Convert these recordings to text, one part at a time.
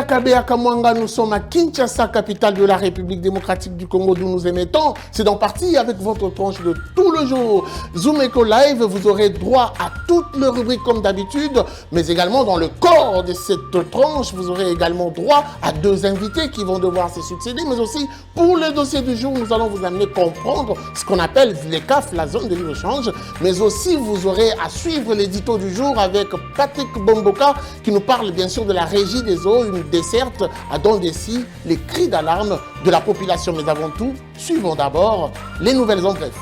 Kabe à Kamwanga, nous sommes à Kinshasa, capitale de la République démocratique du Congo, d'où nous émettons. C'est donc parti avec votre tranche de tout le jour. Zoom Eco Live, vous aurez droit à toutes les rubriques comme d'habitude, mais également dans le corps de cette tranche, vous aurez également droit à 2 invités qui vont devoir se succéder, mais aussi pour le dossier du jour, nous allons vous amener comprendre ce qu'on appelle les CAF, la zone de libre-échange, mais aussi vous aurez à suivre l'édito du jour avec Patrick Bomboka qui nous parle bien sûr de la régie des eaux, une desserte à Dondessi, les cris d'alarme de la population. Mais avant tout, suivons d'abord les nouvelles en bref.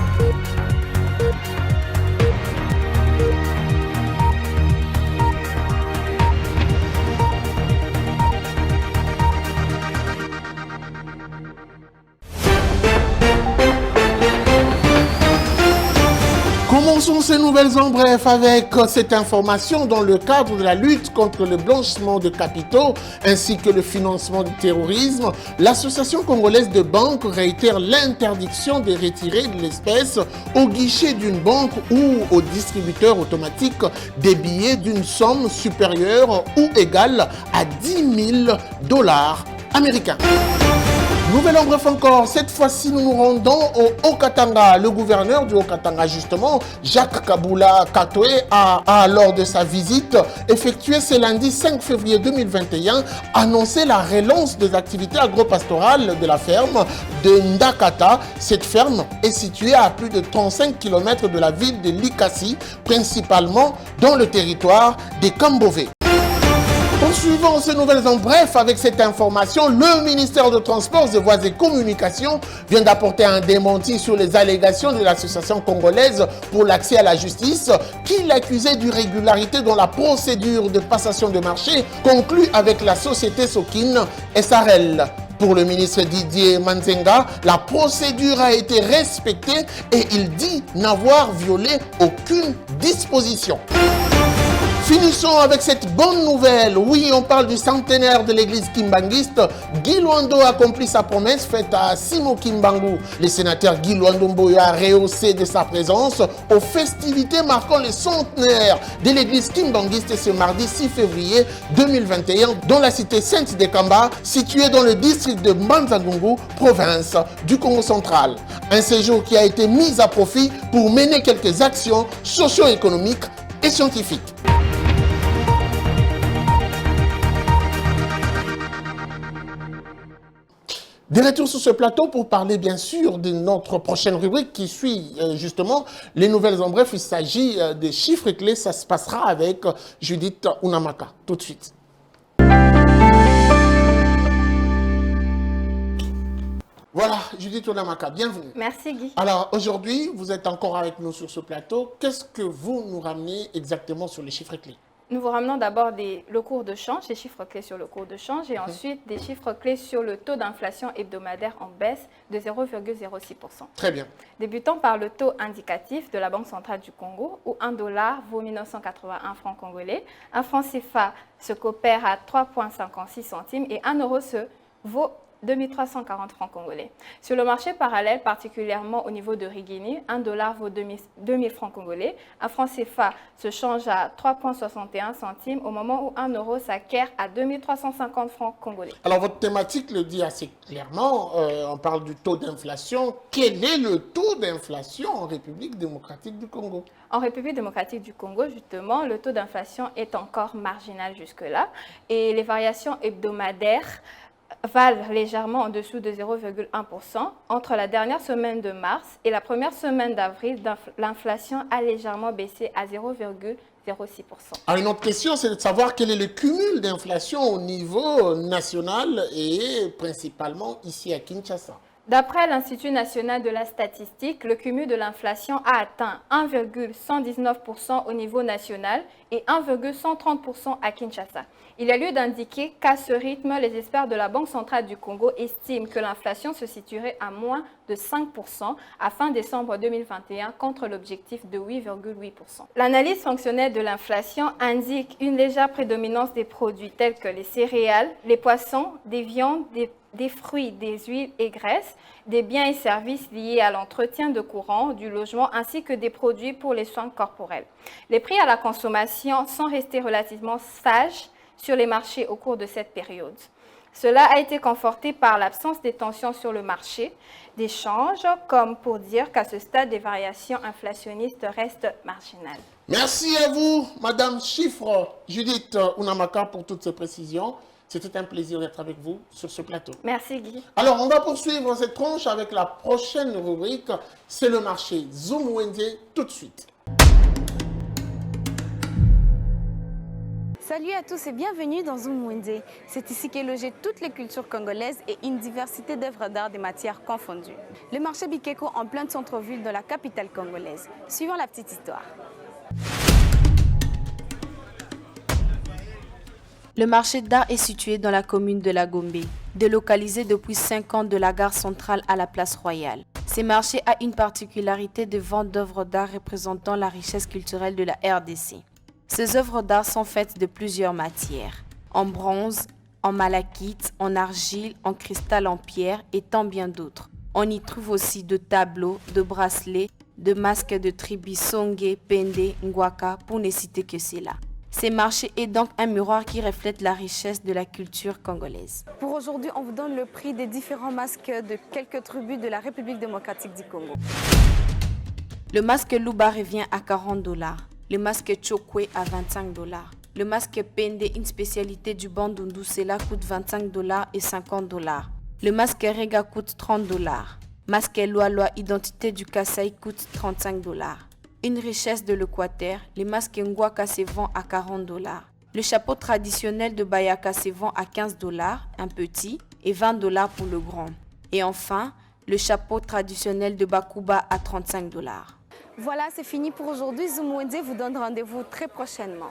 Commençons ces nouvelles en bref avec cette information dans le cadre de la lutte contre le blanchiment de capitaux ainsi que le financement du terrorisme. L'Association congolaise de banques réitère l'interdiction de retirer de l'espèce au guichet d'une banque ou au distributeur automatique des billets d'une somme supérieure ou égale à 10 000 $ américains. Nouvelle en bref encore, cette fois-ci nous nous rendons au Haut-Katanga. Le gouverneur du Haut-Katanga justement, Jacques Kabula Katoé, a lors de sa visite effectuée ce lundi 5 février 2021, annoncé la relance des activités agro-pastorales de la ferme de Ndakata. Cette ferme est située à plus de 35 km de la ville de Likasi, principalement dans le territoire des Kambové. Poursuivons ces nouvelles en bref avec cette information. Le ministère des Transports, des Voies et Communications vient d'apporter un démenti sur les allégations de l'Association congolaise pour l'accès à la justice qui l'accusait d'irrégularité dans la procédure de passation de marché conclue avec la société Sokin SRL. Pour le ministre Didier Manzenga, la procédure a été respectée et il dit n'avoir violé aucune disposition. Finissons avec cette bonne nouvelle. Oui, on parle du centenaire de l'église kimbanguiste. Guy Luando accomplit sa promesse faite à Simo Kimbangu. Le sénateur Guy Luando Mboya a rehaussé de sa présence aux festivités marquant le centenaire de l'église kimbanguiste ce mardi 6 février 2021 dans la cité sainte de Kamba, située dans le district de Manzagungu, province du Congo central. Un séjour qui a été mis à profit pour mener quelques actions socio-économiques et scientifiques. De retour sur ce plateau pour parler bien sûr de notre prochaine rubrique qui suit justement les nouvelles en bref. Il s'agit des chiffres clés. Ça se passera avec Judith Unamaka. Tout de suite. Voilà, Judith Unamaka, bienvenue. Merci Guy. Alors aujourd'hui, vous êtes encore avec nous sur ce plateau. Qu'est-ce que vous nous ramenez exactement sur les chiffres clés? Nous vous ramenons d'abord le cours de change, les chiffres clés sur le cours de change, et ensuite des chiffres clés sur le taux d'inflation hebdomadaire en baisse de 0,06%. Très bien. Débutons par le taux indicatif de la Banque centrale du Congo, où 1 dollar vaut 1981 francs congolais, un franc CFA se coopère à 3,56 centimes et 1 euro se vaut 2340 francs congolais. Sur le marché parallèle, particulièrement au niveau de Rigini, 1 dollar vaut 2000 francs congolais. Un franc CFA se change à 3,61 centimes au moment où 1 euro s'acquiert à 2350 francs congolais. Alors votre thématique le dit assez clairement, on parle du taux d'inflation. Quel est le taux d'inflation en République démocratique du Congo? En République démocratique du Congo, justement, le taux d'inflation est encore marginal jusque-là et les variations hebdomadaires valent légèrement en dessous de 0,1%. Entre la dernière semaine de mars et la première semaine d'avril, l'inflation a légèrement baissé à 0,06%. Alors une autre question, c'est de savoir quel est le cumul d'inflation au niveau national et principalement ici à Kinshasa. D'après l'Institut national de la statistique, le cumul de l'inflation a atteint 1,119% au niveau national et 1,130% à Kinshasa. Il y a lieu d'indiquer qu'à ce rythme, les experts de la Banque centrale du Congo estiment que l'inflation se situerait à moins de 5% à fin décembre 2021 contre l'objectif de 8,8%. L'analyse fonctionnelle de l'inflation indique une légère prédominance des produits tels que les céréales, les poissons, des viandes, des fruits, des huiles et graisses, des biens et services liés à l'entretien de courant, du logement, ainsi que des produits pour les soins corporels. Les prix à la consommation sont restés relativement sages sur les marchés au cours de cette période. Cela a été conforté par l'absence des tensions sur le marché d'échange, comme pour dire qu'à ce stade, des variations inflationnistes restent marginales. Merci à vous, Madame Chiffre, Judith Unamaka, pour toutes ces précisions. C'était un plaisir d'être avec vous sur ce plateau. Merci Guy. Alors, on va poursuivre cette tranche avec la prochaine rubrique. C'est le marché Zoom Wendy, tout de suite. Salut à tous et bienvenue dans Zoom Wendy. C'est ici qu'est logée toutes les cultures congolaises et une diversité d'œuvres d'art des matières confondues. Le marché Bikeko en plein centre-ville dans la capitale congolaise. Suivons la petite histoire. Le marché d'art est situé dans la commune de la Gombe, délocalisé depuis 5 ans de la gare centrale à la place Royale. Ce marché a une particularité de vente d'œuvres d'art représentant la richesse culturelle de la RDC. Ces œuvres d'art sont faites de plusieurs matières, en bronze, en malachite, en argile, en cristal en pierre et tant bien d'autres. On y trouve aussi de tableaux, de bracelets, de masques de tribu Songé, Pende, Ngwaka, pour ne citer que cela. Ce marché est donc un miroir qui reflète la richesse de la culture congolaise. Pour aujourd'hui, on vous donne le prix des différents masques de quelques tribus de la République démocratique du Congo. Le masque Luba revient à $40. Le masque Chokwe à $25. Le masque Pende, une spécialité du Bandundu, cela coûte $25 et $50. Le masque Rega coûte $30. Masque Loa, identité du Kasaï, coûte $35. Une richesse de l'Équateur, les masques Ngwaka se vend à $40. Le chapeau traditionnel de Bayaka se vend à $15, un petit, et $20 pour le grand. Et enfin, le chapeau traditionnel de Bakuba à $35. Voilà, c'est fini pour aujourd'hui. Zoom Wendy vous donne rendez-vous très prochainement.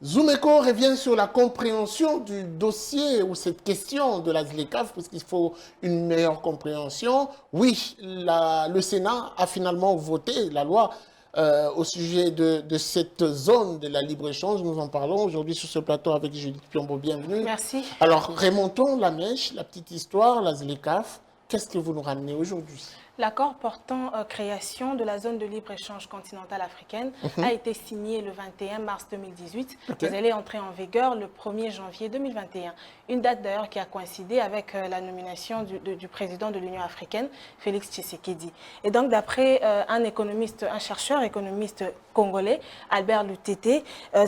Zoomeko revient sur la compréhension du dossier ou cette question de la ZLECAf, puisqu'il faut une meilleure compréhension. Oui, le Sénat a finalement voté la loi au sujet de cette zone de la libre-échange. Nous en parlons aujourd'hui sur ce plateau avec Judith Piombo. Bienvenue. Merci. Alors, remontons la mèche, la petite histoire, la ZLECAf. Qu'est-ce que vous nous ramenez aujourd'hui ? L'accord portant création de la zone de libre-échange continentale africaine a été signé le 21 mars 2018. Okay. Vous allez entrer en vigueur le 1er janvier 2021. Une date d'ailleurs qui a coïncidé avec la nomination du président de l'Union africaine, Félix Tshisekedi. Et donc d'après un chercheur économiste congolais, Albert Lutete,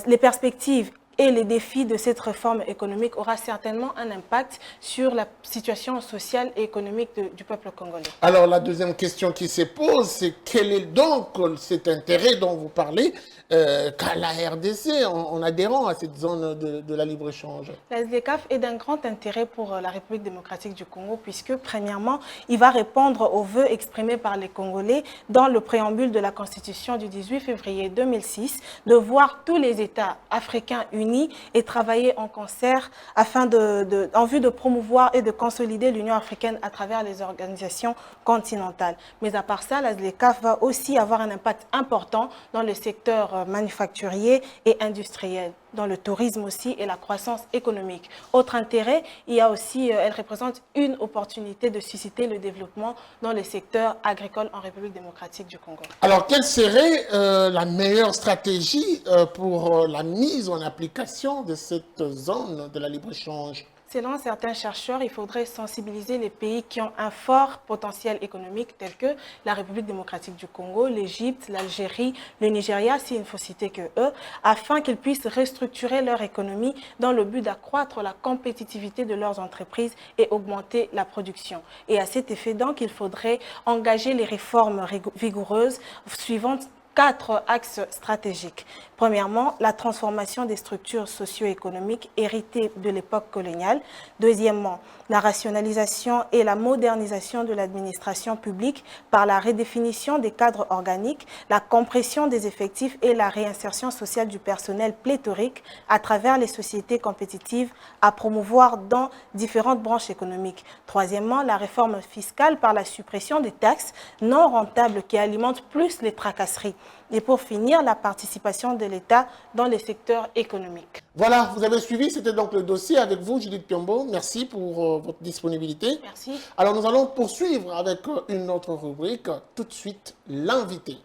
les perspectives et les défis de cette réforme économique aura certainement un impact sur la situation sociale et économique du peuple congolais. Alors la deuxième question qui se pose, c'est quel est donc cet intérêt dont vous parlez qu'a la RDC en adhérant à cette zone de la libre-échange? La ZLECAf est d'un grand intérêt pour la République démocratique du Congo puisque, premièrement, il va répondre aux vœux exprimés par les Congolais dans le préambule de la Constitution du 18 février 2006 de voir tous les États africains unis et travailler en concert en vue de promouvoir et de consolider l'Union africaine à travers les organisations continentales. Mais à part ça, la ZLECAf va aussi avoir un impact important dans le secteur manufacturier et industriel, dans le tourisme aussi et la croissance économique. Autre intérêt, il y a aussi, elle représente une opportunité de susciter le développement dans le secteur agricole en République démocratique du Congo. Alors, quelle serait la meilleure stratégie pour la mise en application de cette zone de la libre-échange? Selon certains chercheurs, il faudrait sensibiliser les pays qui ont un fort potentiel économique, tels que la République démocratique du Congo, l'Égypte, l'Algérie, le Nigeria, s'il ne faut citer que eux, afin qu'ils puissent restructurer leur économie dans le but d'accroître la compétitivité de leurs entreprises et augmenter la production. Et à cet effet, donc, il faudrait engager les réformes vigoureuses suivant 4 axes stratégiques. Premièrement, la transformation des structures socio-économiques héritées de l'époque coloniale. Deuxièmement, la rationalisation et la modernisation de l'administration publique par la redéfinition des cadres organiques, la compression des effectifs et la réinsertion sociale du personnel pléthorique à travers les sociétés compétitives à promouvoir dans différentes branches économiques. Troisièmement, la réforme fiscale par la suppression des taxes non rentables qui alimentent plus les tracasseries. Et pour finir, la participation de l'État dans les secteurs économiques. Voilà, vous avez suivi, c'était donc le dossier avec vous, Judith Piombo. Merci pour votre disponibilité. Merci. Alors nous allons poursuivre avec une autre rubrique. Tout de suite, l'invité.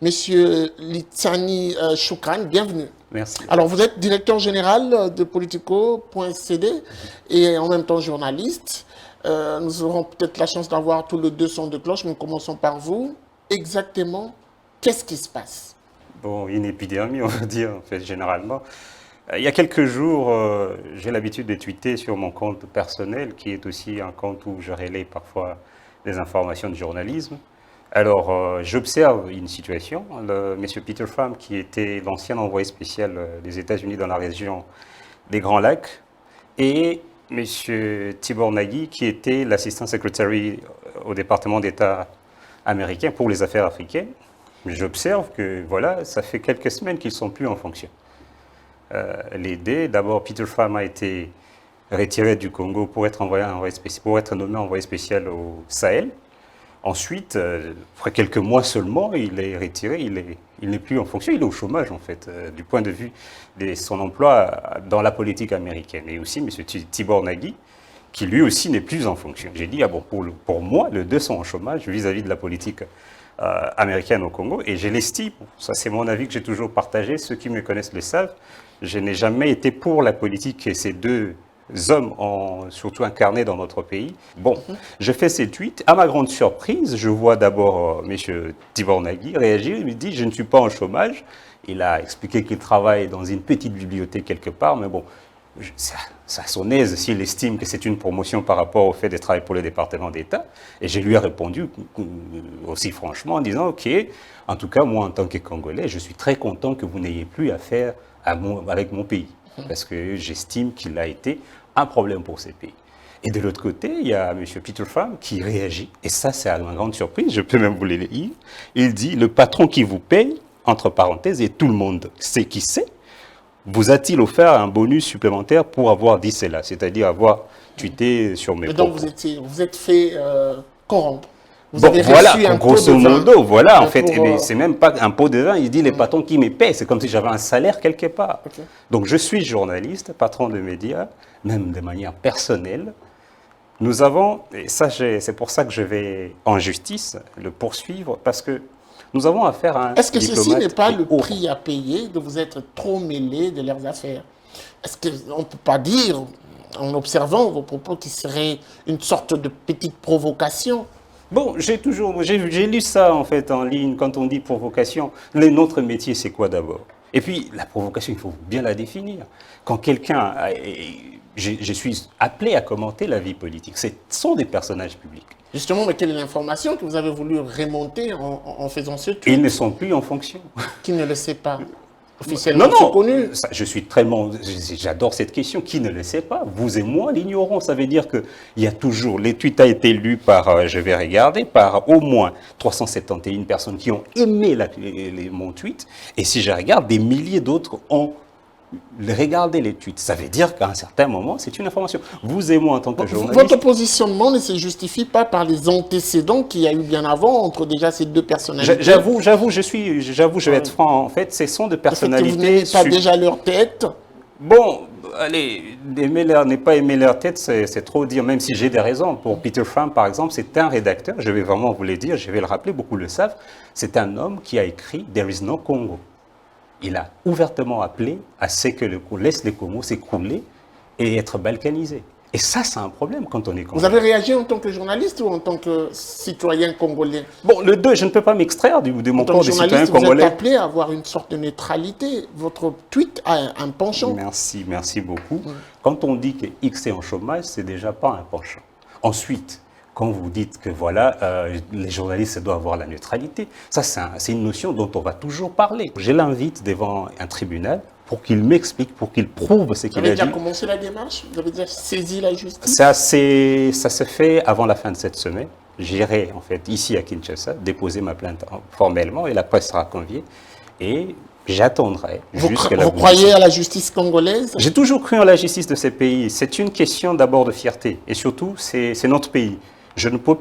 Monsieur Litsani Choukran, bienvenue. Merci. Alors, vous êtes directeur général de Politico.cd et en même temps journaliste. Nous aurons peut-être la chance d'avoir tous les deux sons de cloche, mais commençons par vous. Exactement, qu'est-ce qui se passe? Bon, une épidémie, on va dire, en fait, généralement. Il y a quelques jours, j'ai l'habitude de tweeter sur mon compte personnel, qui est aussi un compte où je relaie parfois des informations de journalisme. Alors, j'observe une situation. M. Peter Pham, qui était l'ancien envoyé spécial des États-Unis dans la région des Grands Lacs, et M. Tibor Nagy, qui était l'assistant secretary au département d'État américain pour les affaires africaines. J'observe que, voilà, ça fait quelques semaines qu'ils ne sont plus en fonction. D'abord, Peter Pham a été retiré du Congo pour être nommé envoyé spécial au Sahel. Ensuite, après quelques mois seulement, il est retiré, il n'est plus en fonction, il est au chômage en fait, du point de vue de son emploi dans la politique américaine. Et aussi M. Tibor Nagy, qui lui aussi n'est plus en fonction. J'ai dit, ah bon, pour moi, les deux sont en chômage vis-à-vis de la politique américaine au Congo, et je l'estime, ça c'est mon avis que j'ai toujours partagé, ceux qui me connaissent le savent, je n'ai jamais été pour la politique que ces deux hommes ont surtout incarné dans notre pays. Bon, je fais ces tweets. À ma grande surprise, je vois d'abord M. Tibor Nagy réagir. Il me dit « Je ne suis pas en chômage ». Il a expliqué qu'il travaille dans une petite bibliothèque quelque part, mais bon, ça son aise s'il estime que c'est une promotion par rapport au fait de travailler pour le département d'État. Et je lui ai répondu aussi franchement en disant « Ok, en tout cas, moi en tant que Congolais, je suis très content que vous n'ayez plus affaire avec mon pays. » Parce que j'estime qu'il a été un problème pour ces pays. Et de l'autre côté, il y a M. Peter Pham qui réagit, et ça c'est à ma grande surprise, je peux même vous le lire. Il dit « Le patron qui vous paye, entre parenthèses, et tout le monde sait qui c'est, vous a-t-il offert un bonus supplémentaire pour avoir dit cela ?» C'est-à-dire avoir tweeté sur mes propos. Donc vous êtes fait corrompre. Bon, voilà, grosso modo, voilà, en fait, c'est même pas un pot de vin, il dit les patrons qui me paient, c'est comme si j'avais un salaire quelque part. Okay. Donc je suis journaliste, patron de médias, même de manière personnelle. Nous avons, et ça c'est pour ça que je vais en justice le poursuivre, parce que nous avons affaire à un Est-ce que ceci n'est pas le prix à payer de vous être trop mêlé de leurs affaires? Est-ce qu'on ne peut pas dire, en observant vos propos, qu'il serait une sorte de petite provocation? Bon, j'ai lu ça en fait en ligne, quand on dit provocation. Notre métier, c'est quoi d'abord? Et puis, la provocation, il faut bien la définir. Quand quelqu'un, je suis appelé à commenter la vie politique, ce sont des personnages publics. Justement, mais quelle est l'information que vous avez voulu remonter en faisant ce tweet? Ils ne sont plus en fonction. Qui ne le sait pas? Officiellement connu. Je suis j'adore cette question. Qui ne le sait pas? Vous et moi l'ignorons. Ça veut dire qu'il y a toujours, les tweets a été lus par, je vais regarder, par au moins 371 personnes qui ont aimé mon tweet. Et si je regarde, des milliers d'autres ont regardé les tweets. Ça veut dire qu'à un certain moment, c'est une information. Vous et moi en tant que journaliste... Votre positionnement ne se justifie pas par les antécédents qu'il y a eu bien avant entre déjà ces deux personnalités. J'avoue, je vais être franc. En fait, ce sont deux personnalités... Vous n'aimez pas déjà leur tête? Bon, allez, ne pas aimer leur tête, c'est trop dire, même si j'ai des raisons. Pour Peter Pham, par exemple, c'est un rédacteur, je vais vraiment vous le dire, je vais le rappeler, beaucoup le savent, c'est un homme qui a écrit « There is no Congo ». Il a ouvertement appelé à ce que laisse les Congo s'écrouler et être balkanisé. Et ça, c'est un problème quand on est congolais. Vous avez réagi en tant que journaliste ou en tant que citoyen congolais? Bon, le deux, je ne peux pas m'extraire de mon corps de citoyen congolais. Vous êtes appelé à avoir une sorte de neutralité. Votre tweet a un penchant. Merci beaucoup. Quand on dit que X est en chômage, c'est déjà pas un penchant. Ensuite, quand vous dites que voilà, les journalistes doivent avoir la neutralité, ça c'est une notion dont on va toujours parler. Je l'invite devant un tribunal pour qu'il m'explique, pour qu'il prouve ce qu'il a dit. Vous avez déjà commencé la démarche? Vous avez déjà saisi la justice? Ça se fait avant la fin de cette semaine. J'irai en fait ici à Kinshasa déposer ma plainte formellement et la presse sera conviée. Et j'attendrai jusqu'à la... Vous croyez à la justice congolaise? J'ai toujours cru en la justice de ces pays. C'est une question d'abord de fierté. Et surtout, c'est notre pays. Je ne peux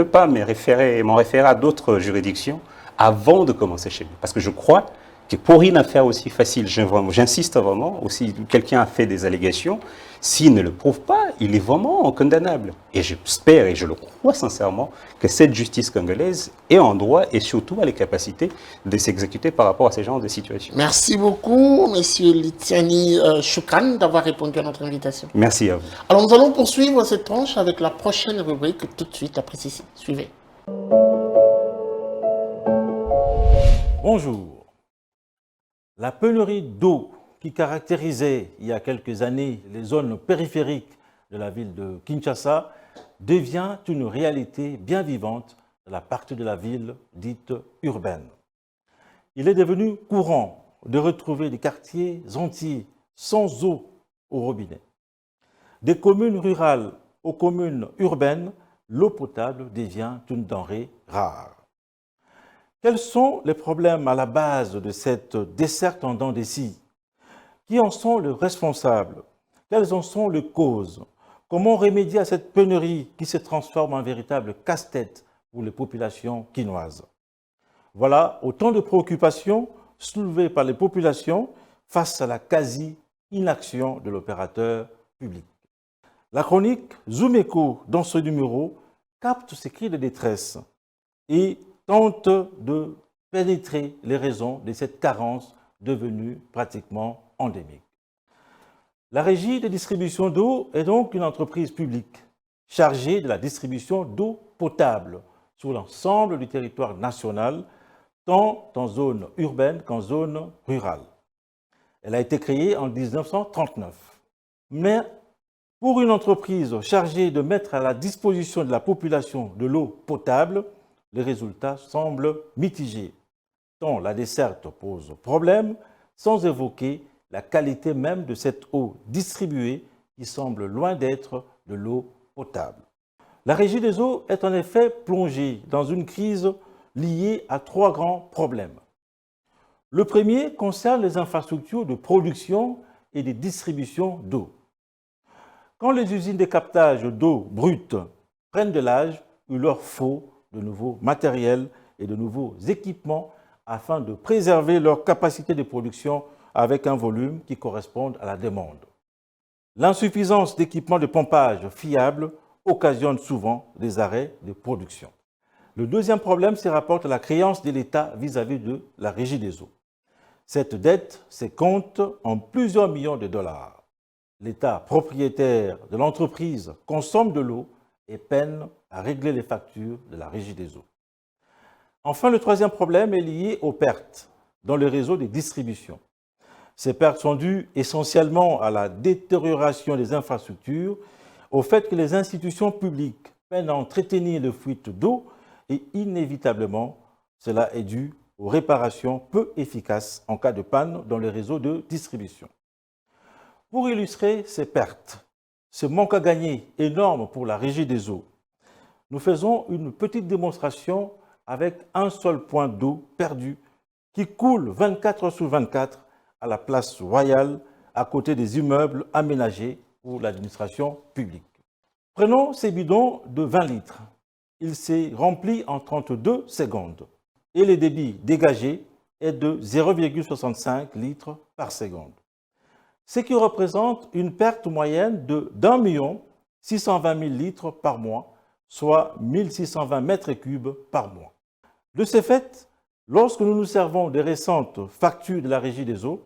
pas m'en référer à d'autres juridictions avant de commencer chez nous. Parce que je crois que pour une affaire aussi facile, j'insiste vraiment, aussi quelqu'un a fait des allégations, s'il ne le prouve pas, il est vraiment condamnable. Et j'espère et je le crois sincèrement que cette justice congolaise est en droit et surtout a les capacités de s'exécuter par rapport à ces genres de situations. Merci beaucoup, Monsieur Litiani Choukran, d'avoir répondu à notre invitation. Merci à vous. Alors, nous allons poursuivre cette tranche avec la prochaine rubrique tout de suite après ceci. Suivez. Bonjour. La pénurie d'eau qui caractérisait il y a quelques années les zones périphériques de la ville de Kinshasa devient une réalité bien vivante de la partie de la ville dite urbaine. Il est devenu courant de retrouver des quartiers entiers sans eau au robinet. Des communes rurales aux communes urbaines, l'eau potable devient une denrée rare. Quels sont les problèmes à la base de cette desserte en dents de scie? Qui en sont les responsables? Quelles en sont les causes? Comment remédier à cette pénurie qui se transforme en véritable casse-tête pour les populations quinoises? Voilà autant de préoccupations soulevées par les populations face à la quasi-inaction de l'opérateur public. La chronique Zoom Echo, dans ce numéro, capte ces cris de détresse et tente de pénétrer les raisons de cette carence devenue pratiquement endémique. La Régie de distribution d'eau est donc une entreprise publique chargée de la distribution d'eau potable sur l'ensemble du territoire national, tant en zone urbaine qu'en zone rurale. Elle a été créée en 1939. Mais pour une entreprise chargée de mettre à la disposition de la population de l'eau potable, les résultats semblent mitigés, tant la desserte pose problème, sans évoquer la qualité même de cette eau distribuée qui semble loin d'être de l'eau potable. La Régie des eaux est en effet plongée dans une crise liée à 3 grands problèmes. Le premier concerne les infrastructures de production et de distribution d'eau. Quand les usines de captage d'eau brute prennent de l'âge, il leur faut de nouveaux matériels et de nouveaux équipements afin de préserver leur capacité de production avec un volume qui corresponde à la demande. L'insuffisance d'équipements de pompage fiables occasionne souvent des arrêts de production. Le deuxième problème se rapporte à la créance de l'État vis-à-vis de la Régie des eaux. Cette dette se compte en plusieurs millions de dollars. L'État propriétaire de l'entreprise consomme de l'eau et peine à régler les factures de la Régie des eaux. Enfin, le troisième problème est lié aux pertes dans le réseau de distribution. Ces pertes sont dues essentiellement à la détérioration des infrastructures, au fait que les institutions publiques peinent à entretenir les fuites d'eau et inévitablement, cela est dû aux réparations peu efficaces en cas de panne dans le réseau de distribution. Pour illustrer ces pertes, ce manque à gagner énorme pour la Régie des eaux, nous faisons une petite démonstration avec un seul point d'eau perdu qui coule 24/24 à la place Royale à côté des immeubles aménagés pour l'administration publique. Prenons ces bidons de 20 litres. Il s'est rempli en 32 secondes et le débit dégagé est de 0,65 litres par seconde, ce qui représente une perte moyenne de 1 620 000 litres par mois, soit 1620 mètres cubes par mois. De ce fait, lorsque nous nous servons des récentes factures de la Régie des eaux,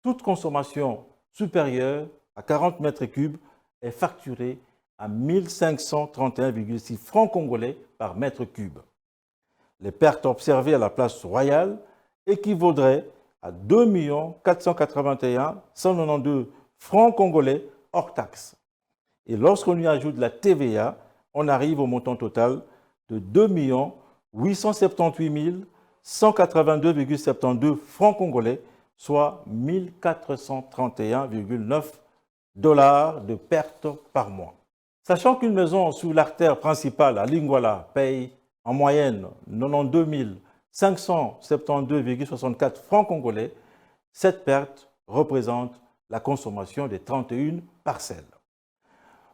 toute consommation supérieure à 40 mètres cubes est facturée à 1531,6 francs congolais par mètre cube. Les pertes observées à la place Royale équivaudraient à 2 481 192 francs congolais hors taxe. Et lorsqu'on y ajoute la TVA, on arrive au montant total de 2 878 182,72 francs congolais, soit 1431,9 dollars de pertes par mois. Sachant qu'une maison sous l'artère principale à Lingwala paye en moyenne 92 572,64 francs congolais, cette perte représente la consommation des 31 parcelles.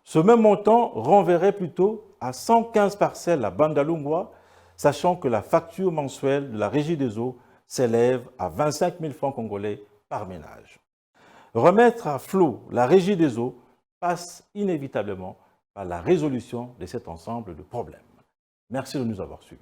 Ce même montant renverrait plutôt à 115 parcelles à Bandalungwa, sachant que la facture mensuelle de la Régie des eaux s'élève à 25 000 francs congolais par ménage. Remettre à flot la régie des eaux passe inévitablement par la résolution de cet ensemble de problèmes. Merci de nous avoir suivis.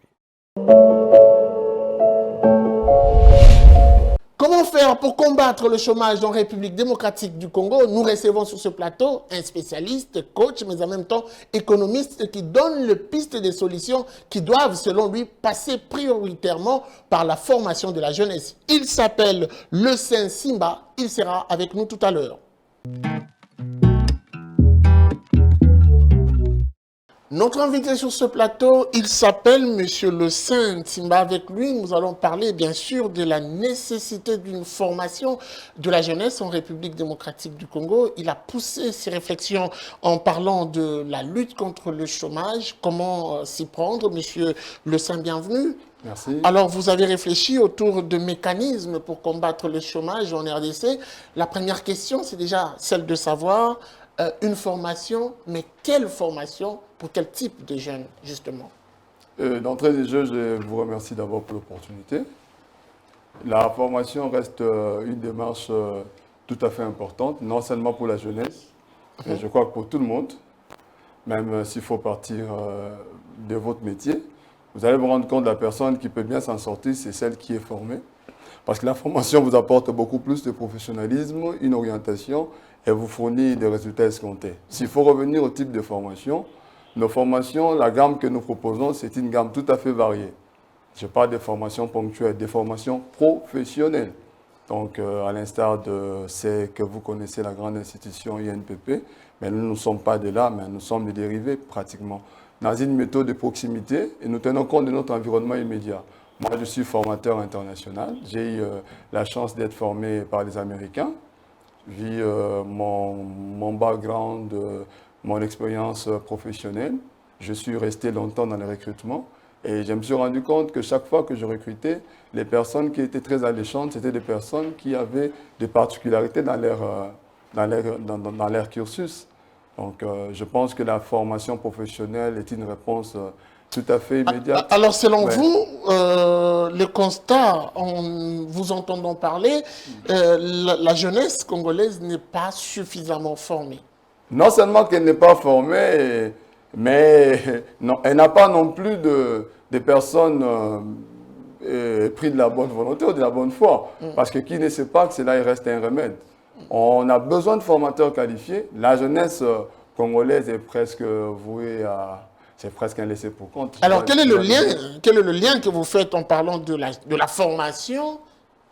Comment faire pour combattre le chômage en République démocratique du Congo? Nous recevons sur ce plateau un spécialiste, coach, mais en même temps économiste qui donne le piste des solutions qui doivent, selon lui, passer prioritairement par la formation de la jeunesse. Il s'appelle Lecin Simba. Il sera avec nous tout à l'heure. Notre invité sur ce plateau, il s'appelle Monsieur Lecin Simba. Avec lui, nous allons parler bien sûr de la nécessité d'une formation de la jeunesse en République démocratique du Congo. Il a poussé ses réflexions en parlant de la lutte contre le chômage, comment s'y prendre. Monsieur Lecin, bienvenue. Merci. Alors, vous avez réfléchi autour de mécanismes pour combattre le chômage en RDC. La première question, c'est déjà celle de savoir une formation, mais quelle formation pour quel type de jeunes, justement? D'entrée des jeux, je vous remercie d'abord pour l'opportunité. La formation reste une démarche tout à fait importante, non seulement pour la jeunesse, mais je crois que pour tout le monde, même s'il faut partir de votre métier. Vous allez vous rendre compte de la personne qui peut bien s'en sortir, c'est celle qui est formée. Parce que la formation vous apporte beaucoup plus de professionnalisme, une orientation, et vous fournit des résultats escomptés. S'il faut revenir au type de formation, nos formations, la gamme que nous proposons, c'est une gamme tout à fait variée. Je parle de formations ponctuelles, des formations professionnelles. Donc, à l'instar de ce que vous connaissez, la grande institution INPP, mais nous ne sommes pas de là, mais nous sommes des dérivés pratiquement, dans une méthode de proximité, et nous tenons compte de notre environnement immédiat. Moi, je suis formateur international. J'ai eu la chance d'être formé par les Américains. Vu mon background, mon expérience professionnelle, je suis resté longtemps dans le recrutement et je me suis rendu compte que chaque fois que je recrutais, les personnes qui étaient très alléchantes, c'était des personnes qui avaient des particularités dans leur cursus. Donc, je pense que la formation professionnelle est une réponse tout à fait immédiate. Alors, selon vous, le constat, en vous entendant parler, la jeunesse congolaise n'est pas suffisamment formée. Non seulement qu'elle n'est pas formée, mais non, elle n'a pas non plus de personnes prises de la bonne volonté ou de la bonne foi. Parce que qui ne sait pas que cela reste un remède. On a besoin de formateurs qualifiés. La jeunesse congolaise est presque vouée à... C'est presque un laissé pour compte. Alors, quel est le lien que vous faites en parlant de la formation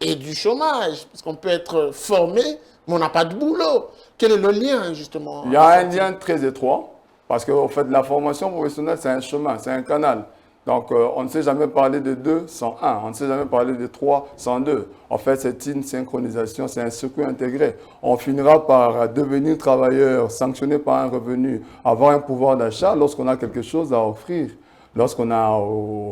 et du chômage? Parce qu'on peut être formé, mais on n'a pas de boulot. Quel est le lien, justement? Il y a un lien très étroit, parce qu'en fait, la formation professionnelle, c'est un chemin, c'est un canal. Donc, on ne sait jamais parler de 2 sans 1, on ne sait jamais parler de 3 sans 2. En fait, c'est une synchronisation, c'est un circuit intégré. On finira par devenir travailleur, sanctionné par un revenu, avoir un pouvoir d'achat lorsqu'on a quelque chose à offrir. Lorsqu'on n'a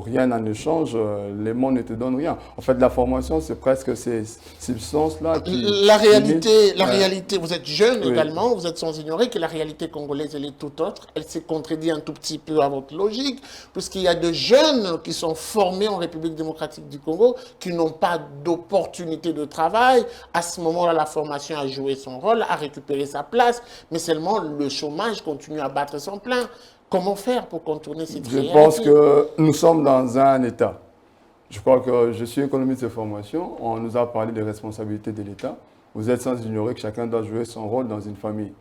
rien en échange, les mondes ne te donnent rien. En fait, la formation, c'est presque ces substances-là qui... La réalité, vous êtes jeune également, vous êtes sans ignorer que la réalité congolaise, elle est tout autre. Elle s'est contredit un tout petit peu à votre logique, puisqu'il y a de jeunes qui sont formés en République démocratique du Congo, qui n'ont pas d'opportunité de travail. À ce moment-là, la formation a joué son rôle, a récupéré sa place, mais seulement le chômage continue à battre son plein. Comment faire pour contourner cette réalité? Je pense que nous sommes dans un État. Je crois que je suis économiste de formation. On nous a parlé des responsabilités de l'État. Vous êtes sans ignorer que chacun doit jouer son rôle dans une famille.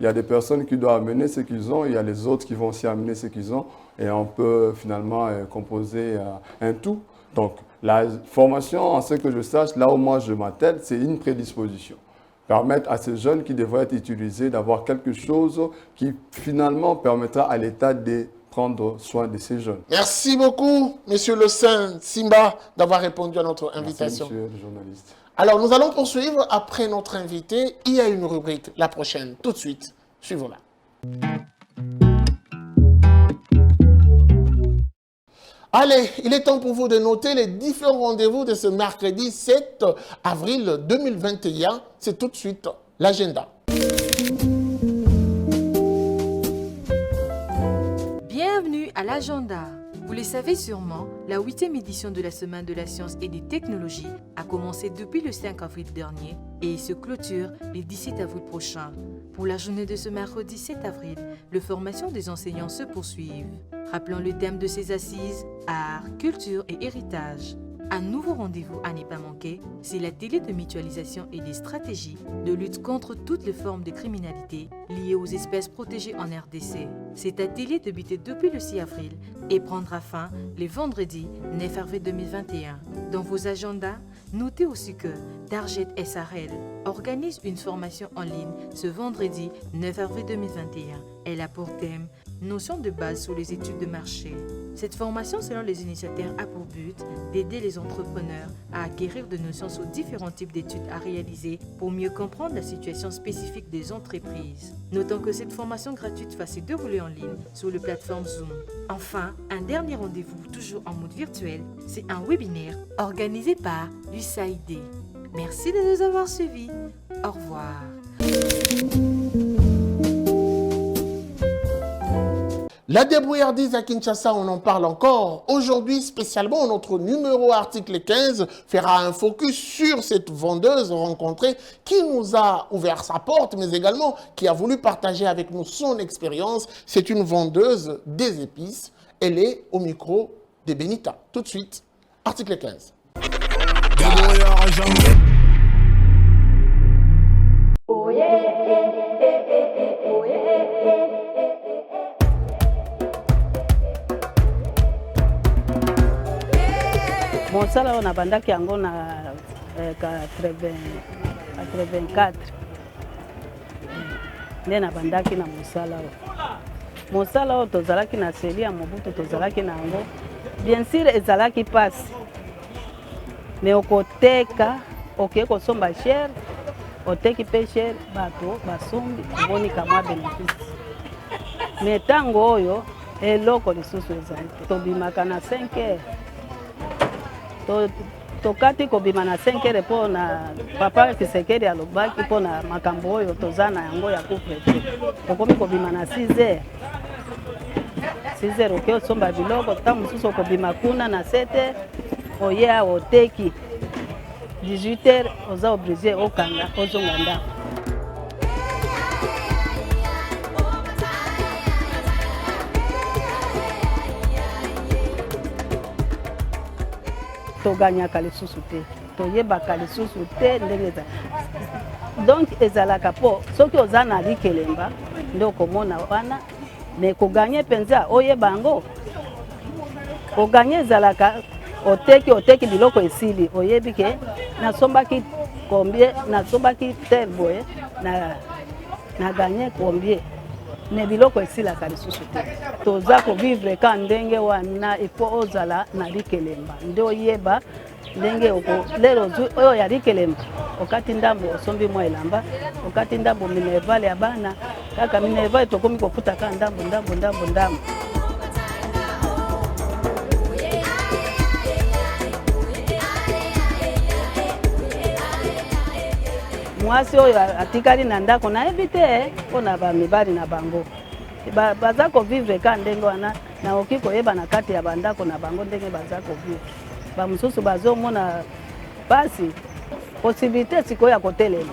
Il y a des personnes qui doivent amener ce qu'ils ont, il y a les autres qui vont aussi amener ce qu'ils ont, et on peut finalement composer un tout. Donc, la formation, en ce que je sache, là où moi je m'attelle, c'est une prédisposition. Permettre à ces jeunes qui devraient être utilisés d'avoir quelque chose qui finalement permettra à l'État de prendre soin de ces jeunes. Merci beaucoup, Monsieur Lecin Simba, d'avoir répondu à notre invitation. Merci, monsieur le journaliste. Alors, nous allons poursuivre après notre invité. Il y a une rubrique, la prochaine, tout de suite. Suivons-la. Allez, il est temps pour vous de noter les différents rendez-vous de ce mercredi 7 avril 2021. C'est tout de suite l'agenda. Bienvenue à l'agenda. Vous le savez sûrement, la 8e édition de la Semaine de la Science et des Technologies a commencé depuis le 5 avril dernier et se clôture le 17 avril prochain. Pour la journée de ce mercredi 7 avril, les formations des enseignants se poursuivent. Rappelons le thème de ces assises, art, culture et héritage. Un nouveau rendez-vous à ne pas manquer, c'est l'atelier de mutualisation et des stratégies de lutte contre toutes les formes de criminalité liées aux espèces protégées en RDC. Cet atelier débutait depuis le 6 avril et prendra fin le vendredi 9 avril 2021. Dans vos agendas, notez aussi que Target SRL organise une formation en ligne ce vendredi 9 avril 2021. Elle a pour thème notions de base sur les études de marché. Cette formation, selon les initiateurs, a pour but d'aider les entrepreneurs à acquérir des notions sur différents types d'études à réaliser pour mieux comprendre la situation spécifique des entreprises. Notons que cette formation gratuite va se dérouler en ligne sur la plateforme Zoom. Enfin, un dernier rendez-vous, toujours en mode virtuel, c'est un webinaire organisé par l'USAID. Merci de nous avoir suivis. Au revoir. La débrouillardise à Kinshasa, on en parle encore. Aujourd'hui, spécialement, notre numéro article 15 fera un focus sur cette vendeuse rencontrée qui nous a ouvert sa porte, mais également qui a voulu partager avec nous son expérience. C'est une vendeuse des épices. Elle est au micro de Benita. Tout de suite, article 15. mosala oyo nabandaki yango na 84 nde nabandaki na mosala oyo tozalaki na seli ya mobutu tozalaki na yango bien sûr ezalaki pasi me okoteka oke kosomba chere oteki mpe chere bato basombi obonika mwa bénéfice me ntango oyo eloko lisusu ezali tobimaka na 5 heures tokati kobima na 5 heures mpo na papa Kisekedi alobaki mpo na makambo oyo toza na yango ya couvre-feu tokomi kobima na 6 heures oke osomba biloko ntango mosusu okobima kuna na 7 heures oye awa oteki 18 heures oza oblige okanga ozonga ndako. Toganyaka lisusu te toyebaka lisusu te ndenge eza donc ezalaka po soki oza na likelemba nde okomona wana me koganye mpenza oyeba yango koganye ezalaka oteki biloko esili oyebi ke nasombaki combien nasombaki tel boye na ganye combien me biloko esilaka lisusu te toza kovivre ka ndenge wana ifo ozala na likelemba nde oyeba ndenge lelo oyo ya likelemba okati ndambo osombi mwa elamba okati ndambo minervale ya bana kaka minervale tokomi kofutaka ndambo mwasi oyo atikali na ndako nayebi te mpona bamibali na bango baza kovivre ka ndenge wana nakoki koyeba na kati ya bandako na bango ndenge baza kovivre bamosusu bazomona pasi posibilité sikoyo ya kotelema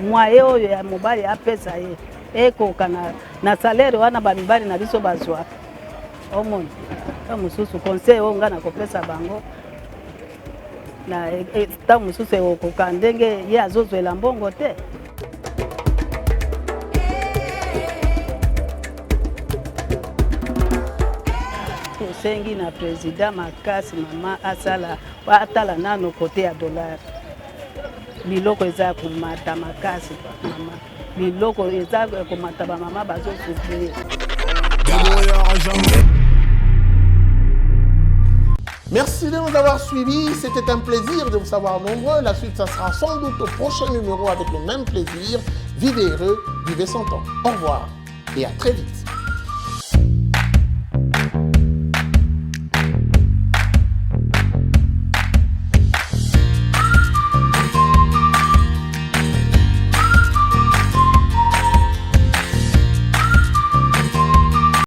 mwaye oyo ya mobali apesa ye ekoka na salaire wana bamibali na biso bazwa omona bamosusu conseil oyo nga nakopesa bango na ntango mosusu ekokoka ndenge ye azozwela mbongo te. Tosengi na président makasi mama atala nano kote ya dollar biloko eza komata makasi mama biloko eza komata bamama bazosufrir. Merci de nous avoir suivis. C'était un plaisir de vous savoir nombreux. La suite, ça sera sans doute au prochain numéro avec le même plaisir. Vivez heureux, vivez sans temps. Au revoir et à très vite.